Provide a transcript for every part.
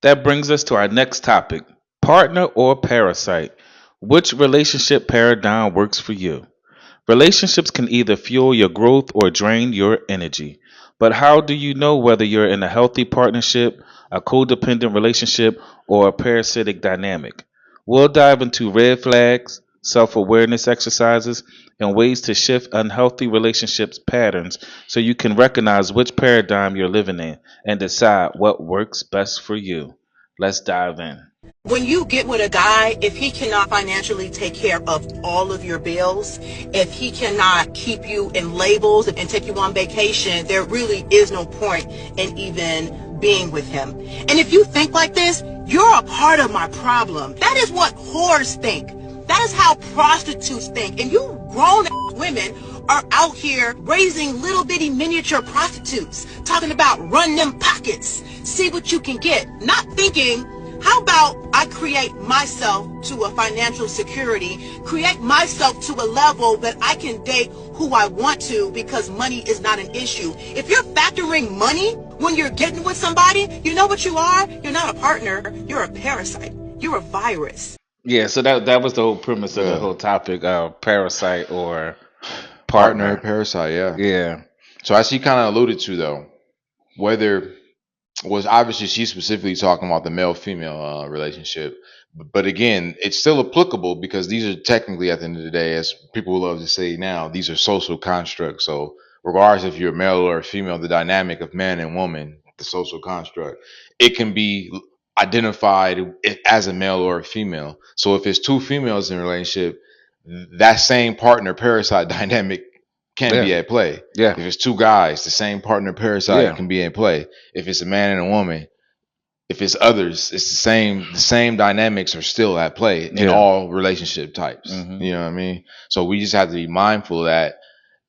That brings us to our next topic: partner or parasite. Which relationship paradigm works for you? Relationships can either fuel your growth or drain your energy. But how do you know whether you're in a healthy partnership, a codependent relationship, or a parasitic dynamic? We'll dive into red flags, self awareness exercises, and ways to shift unhealthy relationships patterns so you can recognize which paradigm you're living in and decide what works best for you. Let's dive in. When you get with a guy, if he cannot financially take care of all of your bills, if he cannot keep you in labels and take you on vacation, there really is no point in even being with him. And if you think like this, you're a part of my problem. That is what whores think. That is how prostitutes think. And you grown women are out here raising little bitty miniature prostitutes, talking about run them pockets, see what you can get, not thinking, how about I create myself to a financial security, create myself to a level that I can date who I want to because money is not an issue. If you're factoring money when you're getting with somebody, you know what you are? You're not a partner. You're a parasite. You're a virus. Yeah, so that was the whole premise of the Yeah. whole topic, parasite or Partner, partner. parasite, yeah. Yeah. So as she kind of alluded to though, whether was obviously she's specifically talking about the male female relationship, but again, it's still applicable because these are technically at the end of the day, as people love to say now, these are social constructs. So regardless if you're male or female, the dynamic of man and woman, the social construct, it can be identified as a male or a female. So if it's two females in a relationship, that same partner parasite dynamic can Yeah. be at play. Yeah. If it's two guys, the same partner parasite Yeah. can be in play. If it's a man and a woman, if it's others, it's the same. The same dynamics are still at play in Yeah. all relationship types. Hmm. You know what I mean? So we just have to be mindful of that.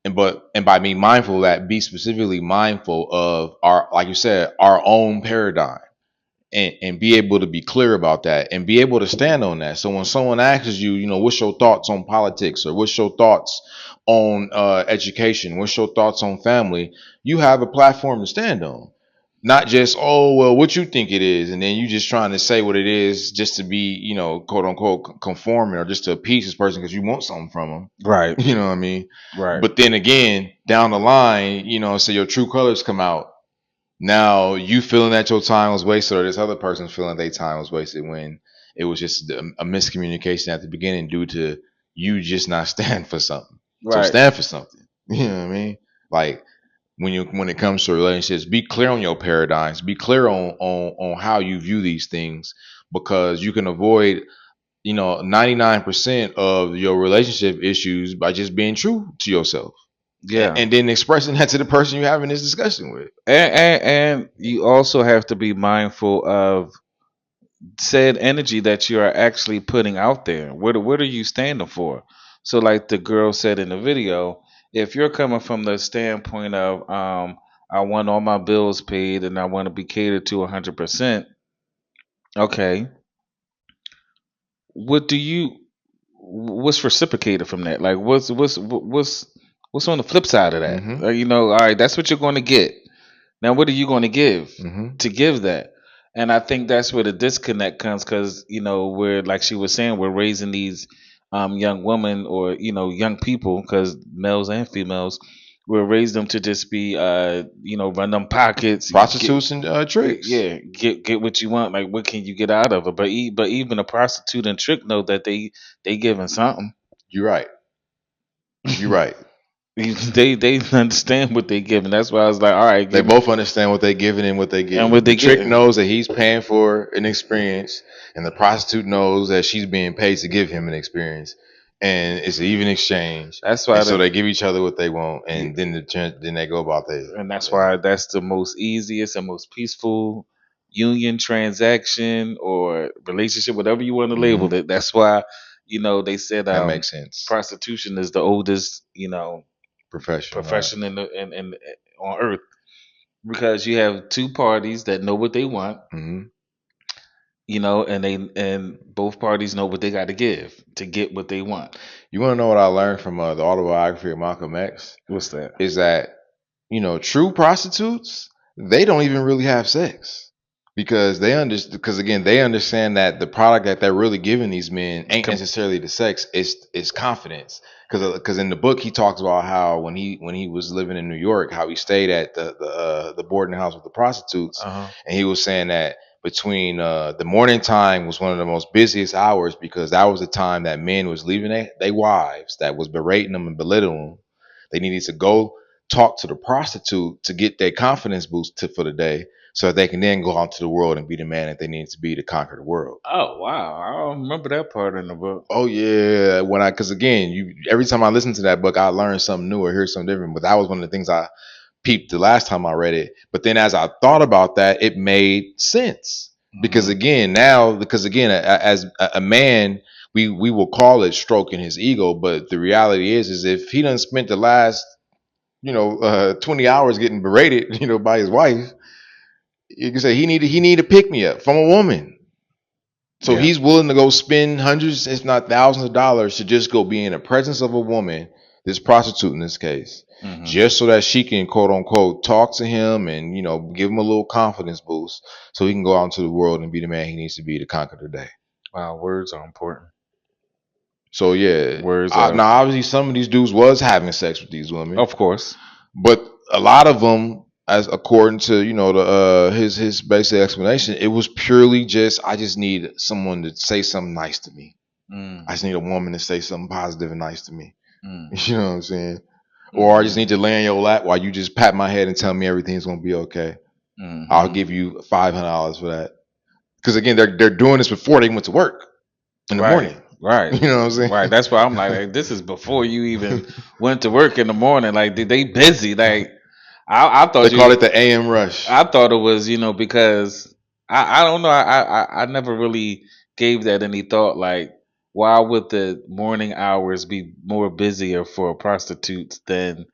And by being mindful of that, be specifically mindful of our, like you said, our own paradigm. And be able to be clear about that and be able to stand on that. So when someone asks you, what's your thoughts on politics or what's your thoughts on education, what's your thoughts on family, you have a platform to stand on. Not just, oh, well, what you think it is. And then you just trying to say what it is just to be, quote unquote, conforming or just to appease this person because you want something from them. Right. You know what I mean? Right. But then again, down the line, say your true colors come out, now you feeling that your time was wasted, or this other person's feeling their time was wasted when it was just a miscommunication at the beginning due to you just not stand for something. So Right. stand for something. You know what I mean? Like when it comes to relationships, be clear on your paradigms. Be clear on how you view these things because you can avoid 99% of your relationship issues by just being true to yourself Yeah. and then expressing that to the person you're having this discussion with. And you also have to be mindful of said energy that you are actually putting out there. What are you standing for? So like the girl said in the video, if you're coming from the standpoint of I want all my bills paid and I want to be catered to 100%, okay, what do you what's reciprocated from that? Like what's on the flip side of that? Mm-hmm. All right, that's what you're going to get. Now, what are you going to give Mm-hmm. to give that? And I think that's where the disconnect comes because, we're, like she was saying, we're raising these young women or, young people because males and females, we're raising them to just be, run them pockets. Prostitutes and tricks. Yeah, get what you want. Like, what can you get out of it? But even a prostitute and trick know that they giving something. You're right. You're right. They understand what they giving. That's why I was like, all right, They give me both understand what they're giving and what they and get. what The they trick getting. knows that he's paying for an experience, and the prostitute knows that she's being paid to give him an experience, and it's an even exchange. That's why And so they give each other what they want, and then they go about and that's why that's the most easiest and most peaceful union transaction or relationship, whatever you want to label it. That's why they said That makes sense. prostitution is the oldest Profession, right? profession in on earth because you have two parties that know what they want, Mm-hmm. and both parties know what they got to give to get what they want. You want to know what I learned from the autobiography of Malcolm X? What's that? Is that true prostitutes, they don't even really have sex. because they understand, because again they understand that the product that they're really giving these men ain't Com- necessarily the sex, it's confidence. Because in the book he talks about how when he was living in New York, how he stayed at the boarding house with the prostitutes, uh-huh. and he was saying that between the morning time was one of the most busiest hours, because that was the time that men was leaving they wives that was berating them and belittling them. They needed to go talk to the prostitute to get their confidence boost for the day, so that they can then go out to the world and be the man that they need to be to conquer the world. Oh wow, I don't remember that part in the book. Oh yeah, when I because again, you every time I listen to that book, I learn something new or hear something different. But that was one of the things I peeped the last time I read it. But then as I thought about that, it made sense because Hmm. again, now because again, as a man, we will call it stroking his ego, but the reality is if he done spent the last 20 hours getting berated, by his wife, you can say he need a pick me up from a woman. So Yeah. he's willing to go spend hundreds, if not thousands of dollars to just go be in the presence of a woman, this prostitute in this case, Hmm. just so that she can quote unquote talk to him and give him a little confidence boost so he can go out into the world and be the man he needs to be to conquer the day. Wow, words are important. So yeah, Words are, now obviously some of these dudes was having sex with these women, of course. but a lot of them, as according to his basic explanation, it was purely just I just need someone to say something nice to me. I Mm, just need a woman to say something positive and nice to me. mm, You know what I'm saying? Or I just mm, need to lay in your lap while you just pat my head and tell me everything's gonna be okay. I'll mm-hmm. give you $500 for that. Because again, they're doing this before they went to work in the Right, morning. right, You know what I'm saying? right. That's why I'm like, this is before you even went to work in the morning. Like, did they busy? Like, I They thought call it you, the AM rush. I thought it was, because I don't know. I never really gave that any thought. Like, why would the morning hours be more busier for prostitutes than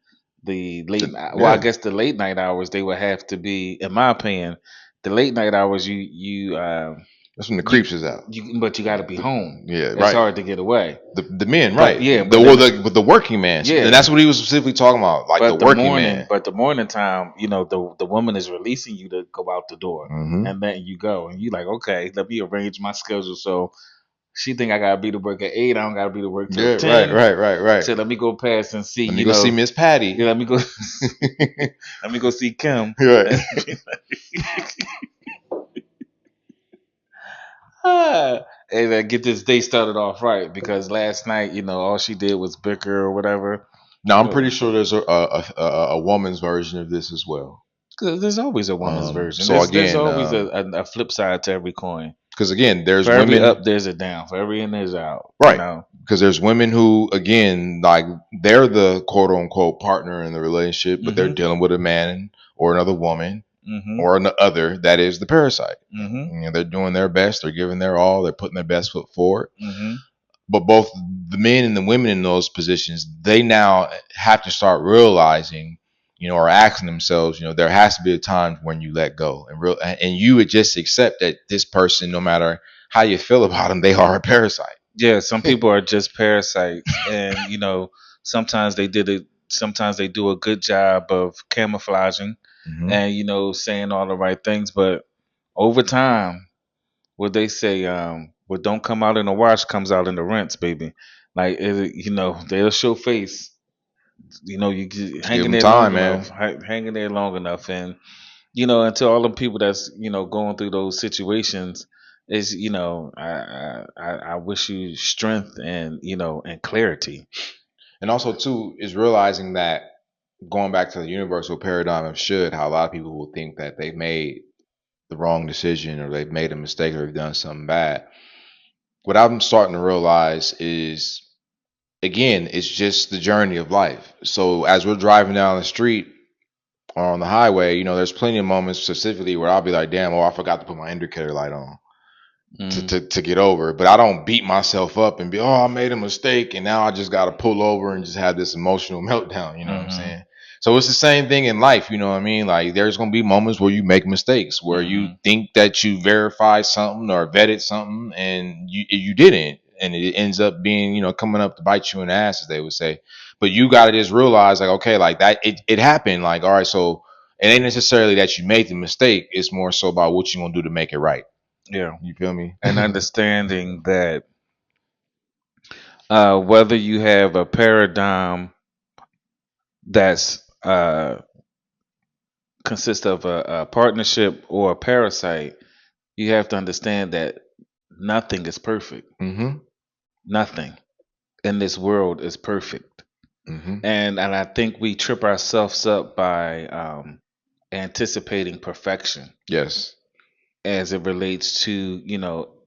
the late night? Well, I Yeah, guess the late night hours they would have to be, in my opinion, the late night hours. that's when the You creeps is out. but you got to be home. Yeah, It's right. hard to get away. The men, But right? yeah, The but well, then the working man, and yeah, that's what he was specifically talking about, like the working man. but the morning time, the woman is releasing you to go out the door, Hmm. and then you go, and you like, okay, let me arrange my schedule. So she think I gotta be to work at 8. I don't gotta be to work till Yeah, right, 10. right, right, right. So let me go past and see, Let me go see Miss yeah, Patty. let me go, let me go see Kim. Right. Ah, and get this day started off right because last night, all she did was bicker or whatever. Now I'm Because pretty sure there's a woman's version of this as well. there's always a woman's version. So There's again, always a flip side to every coin. because again, there's For every women, up, there's a down. For every in, there's out. right? Because there's women who, again, like they're the quote unquote partner in the relationship, but they're Mm-hmm. dealing with a man or another woman Mm-hmm. or an other that is the parasite. Mm-hmm. They're doing their best, they're giving their all, they're putting their best foot forward. Mm-hmm. But both the men and the women in those positions, they now have to start realizing, or asking themselves, there has to be a time when you let go and you would just accept that this person, no matter how you feel about them, they are a parasite. Yeah, some people are just parasites, and sometimes they did it. Sometimes they do a good job of camouflaging Hmm. and saying all the right things, but over time, what they say, what don't come out in the wash comes out in the rinse, baby. Like they'll show face. Just give Hanging them there long time, enough, man. hanging there long enough, and until all the people that's going through those situations is I wish you strength and and clarity. And also, too, is realizing that going back to the universal paradigm of should, how a lot of people will think that they've made the wrong decision or they've made a mistake or they've done something bad. What I'm starting to realize is, again, it's just the journey of life. So as we're driving down the street or on the highway, there's plenty of moments specifically where I'll be like, damn, oh, I forgot to put my indicator light on Mm, to get over. But I don't beat myself up and be, oh, I made a mistake and now I just got to pull over and just have this emotional meltdown. You know what I'm mm-hmm, saying? So it's the same thing in life. You know what I mean? Like there's going to be moments where you make mistakes, where you mm-hmm, think that you verified something or vetted something and you didn't. And it ends up being, coming up to bite you in the ass, as they would say. But you got to just realize, like, okay, like that, it happened. Like, all right, so It ain't necessarily that you made the mistake. It's more so about what you gonna do to make it right. Yeah. You feel me? And understanding that whether you have a paradigm that's consists of a partnership or a parasite, you have to understand that nothing is perfect. Mm-hmm. Nothing in this world is perfect. Mm-hmm. And I think we trip ourselves up by anticipating perfection Yes. as it relates to,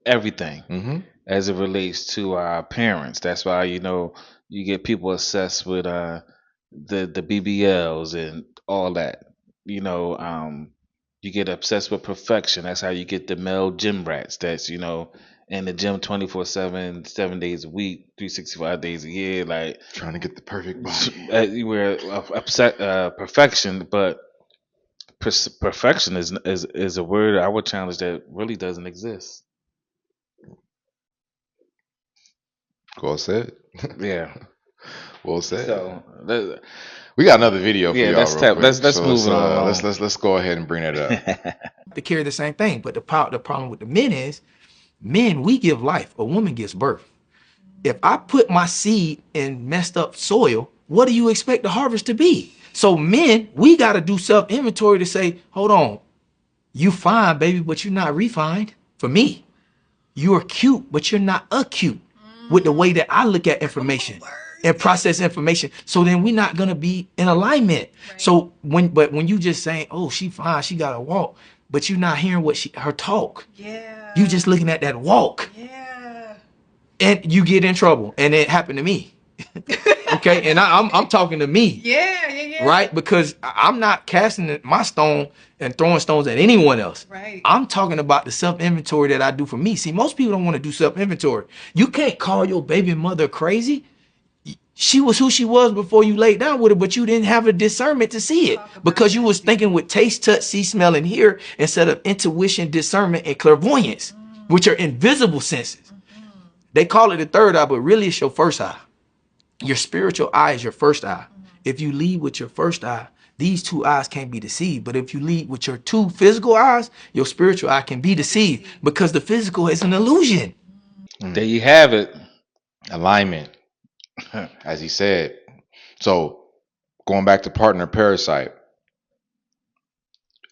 everything, Mm-hmm. as it relates to our parents. That's why, you get people obsessed with the BBLs and all that. You get obsessed with perfection. That's how you get the male gym rats that's, in the gym 24/7, 7 days a week, 365 days a year, like Trying to get the perfect body. we're upset perfection, but perfection is a word I would challenge that really doesn't exist. Well said. Yeah. Well said. So We got another video for yeah, y'all that's real tap. quick. Let's So move it on let's along. let's go ahead and bring that up. To carry the same thing. But the problem with the men is, men, we give life. A woman gives birth. If I put my seed in messed up soil, what do you expect the harvest to be? So men, we got to do self-inventory to say, hold on, you fine, baby, but you're not refined. For me, you are cute, but you're not acute with the way that I look at information and process information. So then we're not gonna be in alignment. Right. So when you just saying, oh, she fine, she got to walk, but you're not hearing what her talk. Yeah. You just looking at that walk. Yeah. And you get in trouble. And it happened to me. Okay, and I'm talking to me. Yeah, yeah, yeah. Right, because I'm not casting my stone and throwing stones at anyone else. Right. I'm talking about the self inventory that I do for me. See, most people don't want to do self inventory. You can't call your baby mother crazy. She was who she was before you laid down with her, but you didn't have a discernment to see it because you was thinking with taste, touch, see, smell, and hear instead of intuition, discernment, and clairvoyance, which are invisible senses. They call it the third eye, but really it's your first eye. Your spiritual eye is your first eye. If you lead with your first eye, these two eyes can't be deceived. But if you lead with your two physical eyes, your spiritual eye can be deceived because the physical is an illusion. There you have it. Alignment, as he said. So going back to partner parasite,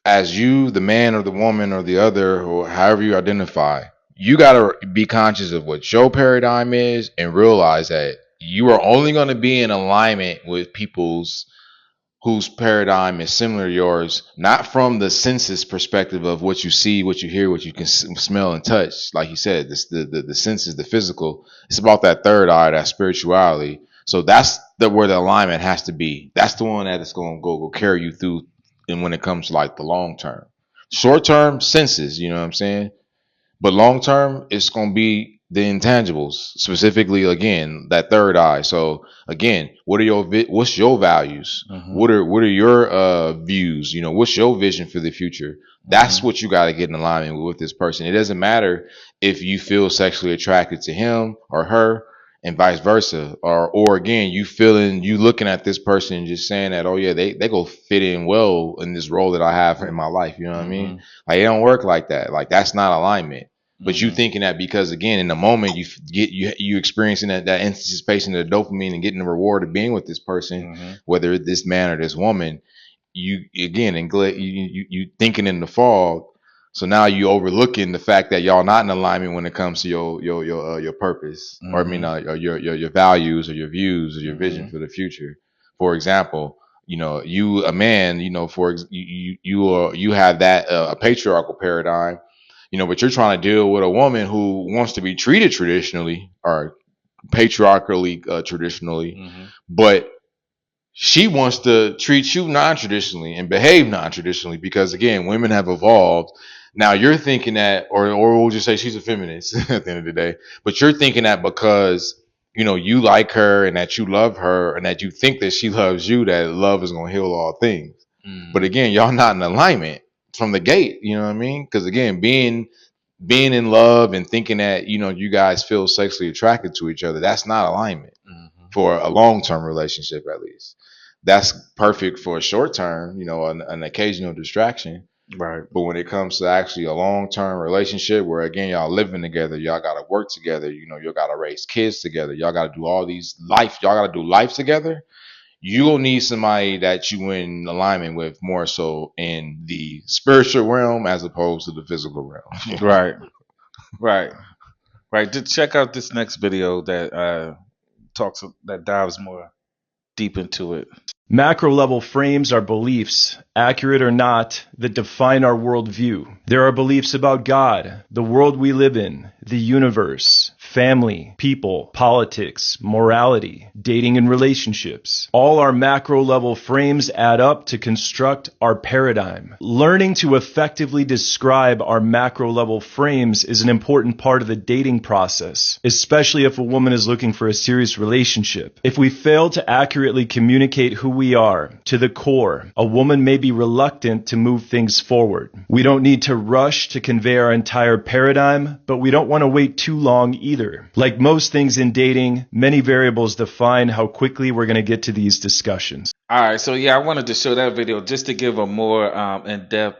as you, the man or the woman or the other, or however you identify, you got to be conscious of what your paradigm is and realize that you are only going to be in alignment with people's whose paradigm is similar to yours, not from the senses perspective of what you see, what you hear, what you can smell and touch. Like you said, this the senses, the physical. It's about that third eye, that spirituality. So that's where the alignment has to be. That's the one that is going to go carry you through. And when it comes to like the long term, short term senses, you know what I'm saying? But long term, it's going to be the intangibles, specifically again that third eye. So again, what's your values? Mm-hmm. What are your views? You know, what's your vision for the future? That's Mm-hmm. what you got to get in alignment with this person. It doesn't matter if you feel sexually attracted to him or her, and vice versa, or again, you looking at this person and just saying that, oh yeah, they go fit in well in this role that I have in my life. You know what I mean? Like it don't work like that. Like that's not alignment. But you thinking that because again in the moment you experiencing that anticipation of the dopamine and getting the reward of being with this person, whether it's this man or this woman, you again and you thinking in the fog. So now you overlooking the fact that y'all not in alignment when it comes to your purpose, or I mean your values or your views or your vision for the future. For example, you know, you a man, you know, you have that a patriarchal paradigm, you know, but you're trying to deal with a woman who wants to be treated traditionally or patriarchally traditionally, but she wants to treat you non-traditionally and behave non-traditionally because again, women have evolved. Now you're thinking that, or we'll just say she's a feminist at the end of the day, but you're thinking that because you know you like her and that you love her and that you think that she loves you, that love is going to heal all things. But again, y'all not in alignment from the gate. You know what I mean? Because again, being in love and thinking that you know you guys feel sexually attracted to each other, that's not alignment for a long-term relationship, at least. That's perfect for a short term, an occasional distraction. Right. But when it comes to actually a long term relationship where again y'all living together, y'all gotta work together, you gotta raise kids together, y'all gotta do all these life, y'all gotta do life together. You'll need somebody that you in alignment with more so in the spiritual realm as opposed to the physical realm. Right. Right. Right. Just check out this next video that that dives more deep into it. Macro level frames are beliefs, accurate or not, that define our worldview. There are beliefs about God, the world we live in, the universe, family, people, politics, morality, dating and relationships. All our macro level frames add up to construct our paradigm. Learning to effectively describe our macro level frames is an important part of the dating process, especially if a woman is looking for a serious relationship. If we fail to accurately communicate who we are to the core, a woman may be reluctant to move things forward. We don't need to rush to convey our entire paradigm, but we don't want to wait too long either. Like most things in dating, many variables define how quickly we're going to get to these discussions. All right. So yeah, I wanted to show that video just to give a more in-depth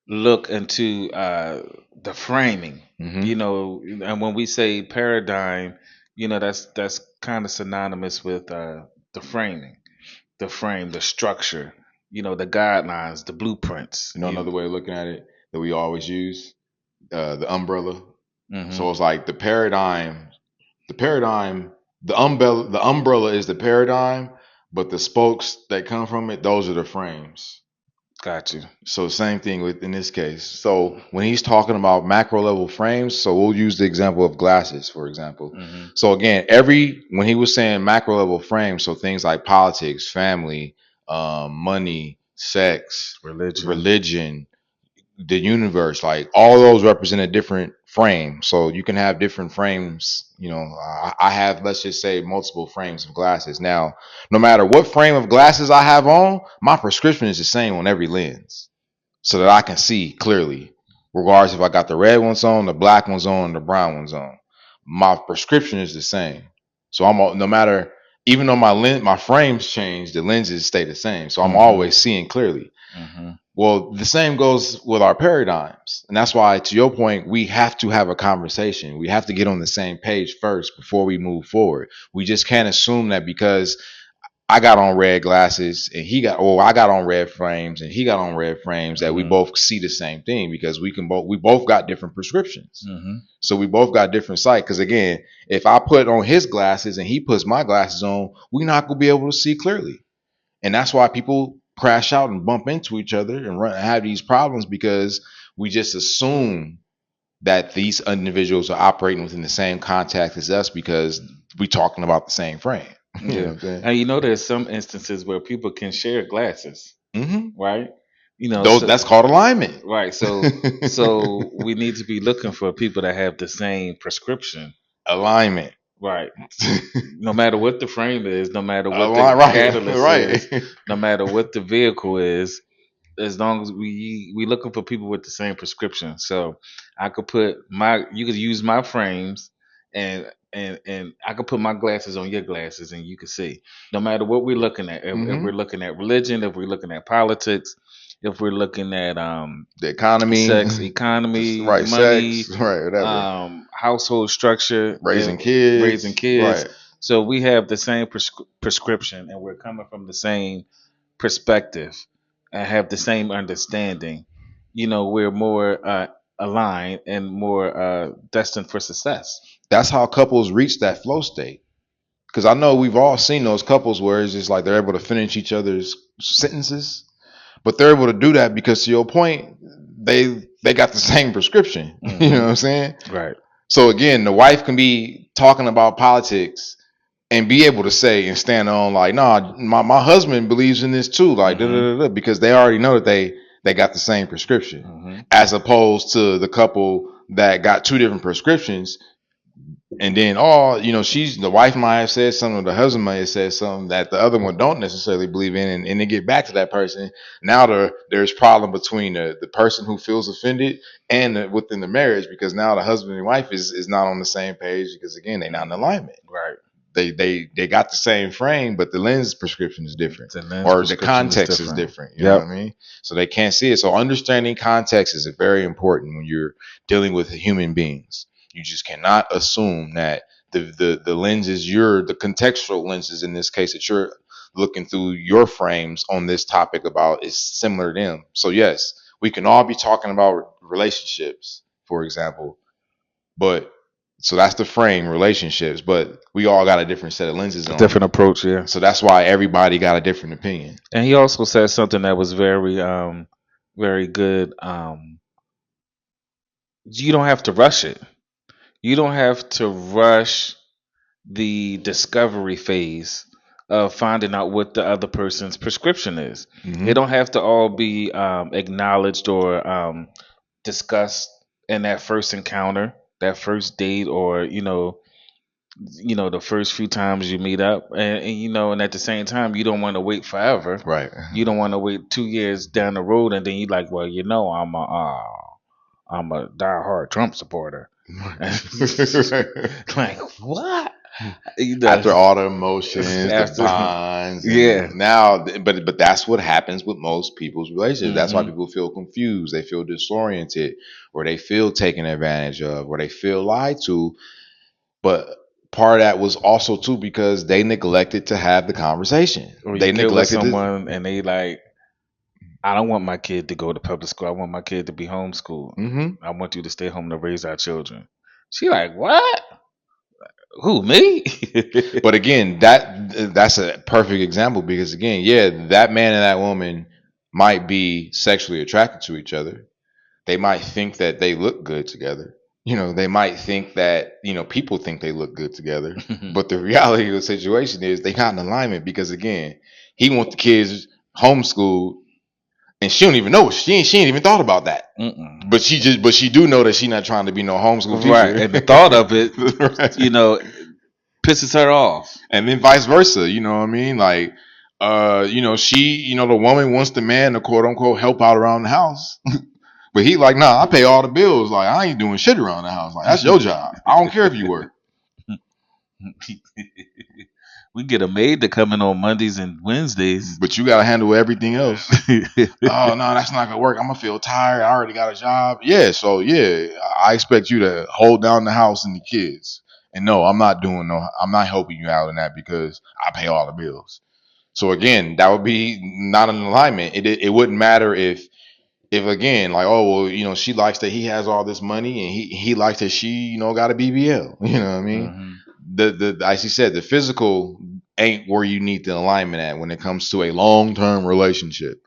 look into the framing. And when we say paradigm, that's kind of synonymous with the framing, the frame, the structure, the guidelines, the blueprints. Another way of looking at it that we always use, the umbrella. Mhm. So it's like the umbrella is the paradigm, but the spokes that come from it, those are the frames. Got you. So same thing with in this case. So when he's talking about macro level frames, so we'll use the example of glasses, for example. So again, when he was saying macro level frames, so things like politics, family, money, sex, religion, the universe, like all those represent a different frame. So you can have different frames. I have, let's just say, multiple frames of glasses. Now, no matter what frame of glasses I have on, my prescription is the same on every lens so that I can see clearly, regardless if I got the red ones on, the black ones on, the brown ones on. My prescription is the same. So no matter, even though my frames change, the lenses stay the same. So I'm always seeing clearly. Well, the same goes with our paradigms. And that's why, to your point, we have to have a conversation. We have to get on the same page first before we move forward. We just can't assume that because I got on red glasses and I got on red frames and he got on red frames that we both see the same thing, because we both got different prescriptions. So we both got different sight. Because again, if I put on his glasses and he puts my glasses on, we're not going to be able to see clearly. And that's why people crash out and bump into each other and have these problems, because we just assume that these individuals are operating within the same context as us because we're talking about the same frame. You know what I'm saying? And there's some instances where people can share glasses, right? That's called alignment, right? So we need to be looking for people that have the same prescription. Alignment, right? No matter what the frame is, no matter what the catalyst is, no matter what the vehicle is, as long as we looking for people with the same prescription. So I could you could use my frames and I could put my glasses on your glasses and you can see. No matter what we're looking at, if we're looking at religion, if we're looking at politics, if we're looking at the economy, sex, economy, right, money, sex, right, whatever, household structure, raising kids. Right. So we have the same prescription, and we're coming from the same perspective and have the same understanding. We're more aligned and more destined for success. That's how couples reach that flow state. Because I know we've all seen those couples where it's just like they're able to finish each other's sentences, but they're able to do that because, to your point, they got the same prescription. You know what I'm saying? Right. So again, the wife can be talking about politics and be able to say and stand on like, nah, my husband believes in this too, like because they already know that they got the same prescription, as opposed to the couple that got two different prescriptions. And then, the wife might have said something, or the husband might have said something that the other one don't necessarily believe in, and they get back to that person. Now there's problem between the person who feels offended and within the marriage, because now the husband and wife is not on the same page, because again, they're not in alignment. Right. They got the same frame, but the lens prescription is different, The lens or the prescription is context is different. different. You know what Yep. I mean? So they can't see it. So understanding context is very important when you're dealing with human beings. You just cannot assume that the lenses the contextual lenses in this case that you're looking through your frames on this topic about is similar to them. So yes, we can all be talking about relationships, for example, but so that's the frame relationships, but we all got a different set of lenses A on it. different approach, yeah. So that's why everybody got a different opinion. And he also said something that was very good. You don't have to rush it. You don't have to rush the discovery phase of finding out what the other person's prescription is. It Hmm. don't have to all be acknowledged or discussed in that first encounter, that first date, or the first few times you meet up, and at the same time, you don't want to wait forever. Right. You don't want to wait 2 years down the road, and then you like, well, I'm a diehard Trump supporter. Like what? You know, After all the emotions, the after bonds, yeah. and now, but that's what happens with most people's relationships. That's why Hmm. people feel confused. They feel disoriented, or they feel taken advantage of, or they feel lied to. But part of that was also too because they neglected to have the conversation. Or you They get with neglected to. someone and they like, I don't want my kid to go to public school. I want my kid to be homeschooled. Hmm. I want you to stay home to raise our children. She like, what? Who, me? But again, that's a perfect example because again, yeah, that man and that woman might be sexually attracted to each other. They might think that they look good together. They might think that, people think they look good together. But the reality of the situation is they got in alignment because again, he wants the kids homeschooled and she don't even know. She ain't even thought about that. Mm-mm. But she do know that she not trying to be no homeschool Right. teacher. And the thought of it, Right. pisses her off. And then vice versa. You know what I mean? Like, the woman wants the man to quote unquote help out around the house. But he like, nah, I pay all the bills. Like, I ain't doing shit around the house. Like, that's your job. I don't care if you work. We get a maid to come in on Mondays and Wednesdays. But you gotta handle everything else. Oh no, that's not gonna work. I'm gonna feel tired. I already got a job. Yeah, so yeah, I expect you to hold down the house and the kids. And no, I'm not helping you out in that because I pay all the bills. So again, that would be not an alignment. It wouldn't matter if again, like, oh well, she likes that he has all this money and he likes that she, got a BBL. You know what I mean? Hmm. The as you said, the physical ain't where you need the alignment at when it comes to a long term relationship.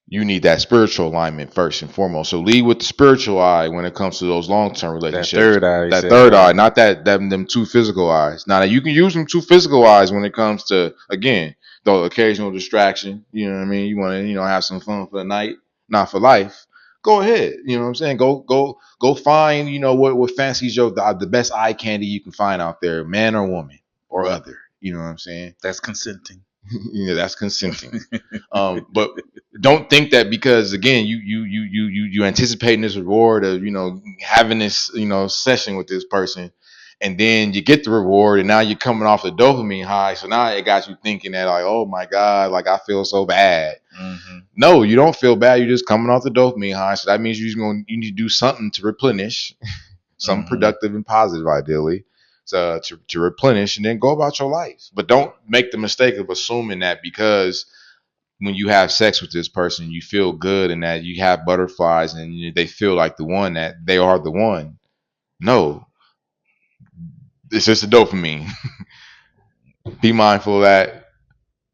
You need that spiritual alignment first and foremost. So lead with the spiritual eye when it comes to those long term That relationships. third eye, he That said, third eye, yeah. not them two physical eyes. Now you can use them two physical eyes when it comes to again the occasional distraction. You know what I mean? You want to have some fun for the night, not for life. Go ahead. You know what I'm saying? Go find what fancies the best eye candy you can find out there, man or woman or other. You know what I'm saying? That's consenting. That's consenting. But don't think that because again you anticipating this reward of having this session with this person, and then you get the reward, and now you're coming off the dopamine high. So now it got you thinking that like, oh my god, like I feel so bad. Hmm. No, you don't feel bad. You're just coming off the dopamine high. So that means you need to do something to replenish, something Hmm. productive and positive, ideally, to replenish, and then go about your life. But don't make the mistake of assuming that because when you have sex with this person, you feel good and that you have butterflies and they feel like the one that they are the one. No, it's just a dopamine. Be mindful of that.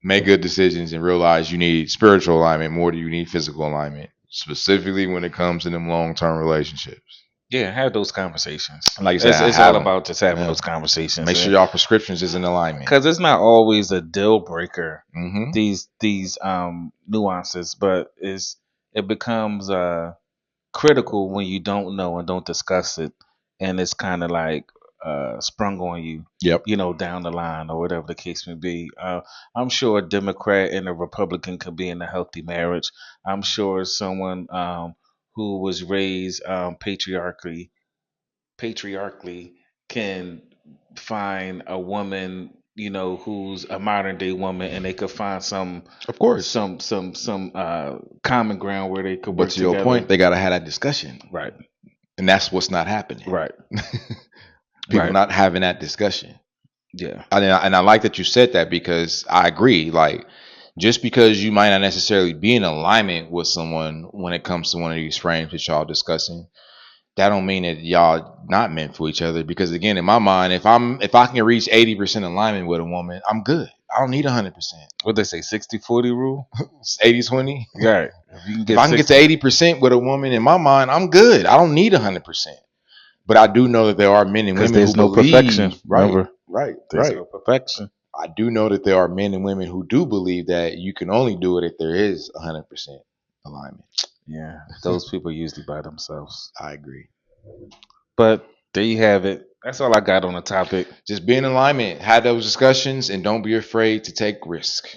Make good decisions and realize you need spiritual alignment more than you need physical alignment, specifically when it comes to them long term relationships. Yeah, have those conversations. And like I said, It's I it's all have them. about just having Yeah. those conversations, Make sure y'all prescriptions is in alignment. because it's not always a deal breaker. Mm-hmm. These nuances, but it becomes critical when you don't know and don't discuss it, and it's kind of like sprung on you, Yep. down the line or whatever the case may be. I'm sure a Democrat and a Republican could be in a healthy marriage. I'm sure someone who was raised patriarchally can find a woman, who's a modern day woman, and they could find some, Of course. some common ground where they could But work to your together. point, they gotta have that discussion. Right. And that's what's not happening. Right. People Right. not having that discussion. Yeah. And I like that you said that, because I agree. Like, just because you might not necessarily be in alignment with someone when it comes to one of these frames that y'all discussing, that don't mean that y'all not meant for each other. Because again, in my mind, if I can reach 80% alignment with a woman, I'm good. I don't need 100%. What they say, 60-40 rule? 80-20. Right. If I can get to 80% with a woman, in my mind, I'm good. I don't need 100%. But I do know that there are men and Because women there's who no believe, perfection. right, Remember? right, There's right. no perfection. I do know that there are men and women who do believe that you can only do it if there is 100% alignment. Yeah. Those people usually by themselves. I agree. But there you have it. That's all I got on the topic. Just be in alignment, have those discussions, and don't be afraid to take risk.